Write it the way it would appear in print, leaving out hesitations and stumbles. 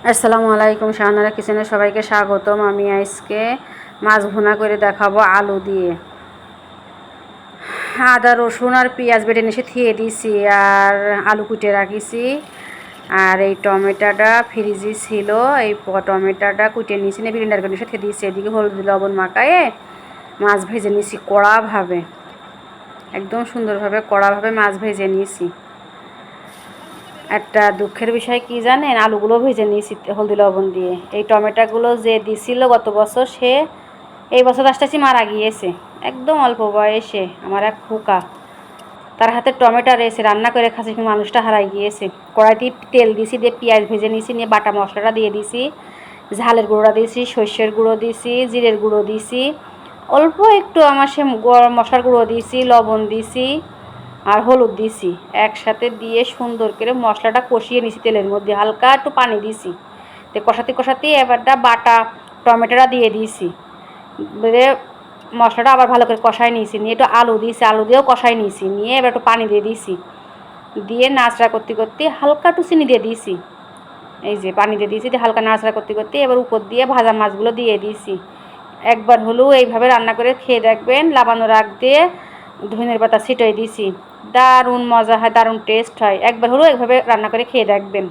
আসসালামু আলাইকুম, শাহানারা কিচেনে সবাইকে স্বাগতম। আমি আজকে মাছ ভুনা করে দেখাবো আলু দিয়ে। আদা রসুন আর পেঁয়াজ বেটে নিয়ে থিয়ে দিয়েছি, আর আলু কুটে রাখিছি। আর এই টমেটোটা ফ্রিজে ছিল, এই টমেটোটা কুটে নিয়েছি, ব্লেন্ডার করে নিয়ে থিয়ে দিয়েছি। এদিকে হলুদ লবণ মাখায়ে মাছ ভেজে নিয়েছি কড়াভাবে, একদম সুন্দরভাবে কড়াভাবে মাছ ভেজে নিয়েছি। একটা দুঃখের বিষয় কি জানেন, আলুগুলো ভেজে নিয়েছি হলদি লবণ দিয়ে। এই টমেটোগুলো যে দিছিল গত বছর, সে এই বছর আসতেছি মারা গিয়েছে একদম অল্প বয়সে। আমার এক খোকা, তার হাতে টমেটো রয়েছে, রান্না করে খাচ্ছি, মানুষটা হারাই গিয়েছে। কড়াইতে তেল দিয়েছি, দিয়ে পেঁয়াজ ভেজে নিয়েছি, নিয়ে বাটা মশলাটা দিয়ে দিয়েছি, ঝালের গুঁড়োটা দিয়েছি, সর্ষের গুঁড়ো দিয়েছি, জিরের গুঁড়ো দিয়েছি, অল্প একটু আমার সে গরম মশলার গুঁড়ো দিয়েছি, লবণ দিয়েছি আর হলুদ দিছি। একসাথে দিয়ে সুন্দর করে মশলাটা কষিয়ে নিছি, তেলের মধ্যে হালকা একটু পানি দিছি। তো কষাতে কষাতে এবারটা বাটা টমেটোটা দিয়ে দিয়েছি, দিয়ে মশলাটা আবার ভালো করে কষাই নিয়েছি। নিয়ে একটু আলু দিয়েছি, আলু দিয়েও কষাই নিয়েছি। নিয়ে এবার একটু পানি দিয়ে দিয়েছি, দিয়ে নাড়াচাড়া করতে করতে হালকা একটু চিনি দিয়ে দিয়েছি। এই যে পানি দিয়ে দিয়েছি, দিয়ে হালকা নাড়াচাড়া করতে করতে এবার উপর দিয়ে ভাজা মাছগুলো দিয়ে দিয়েছি। একবার হলেও এইভাবে রান্না করে খেয়ে দেখবেন। লাবানোর আগ দিয়ে ধনের পাতা ছিটিয়ে দিয়েছি, দারুণ মজা হয়, দারুণ টেস্ট হয়। একবার হলেও এইভাবে রান্না করে খেয়ে দেখবেন।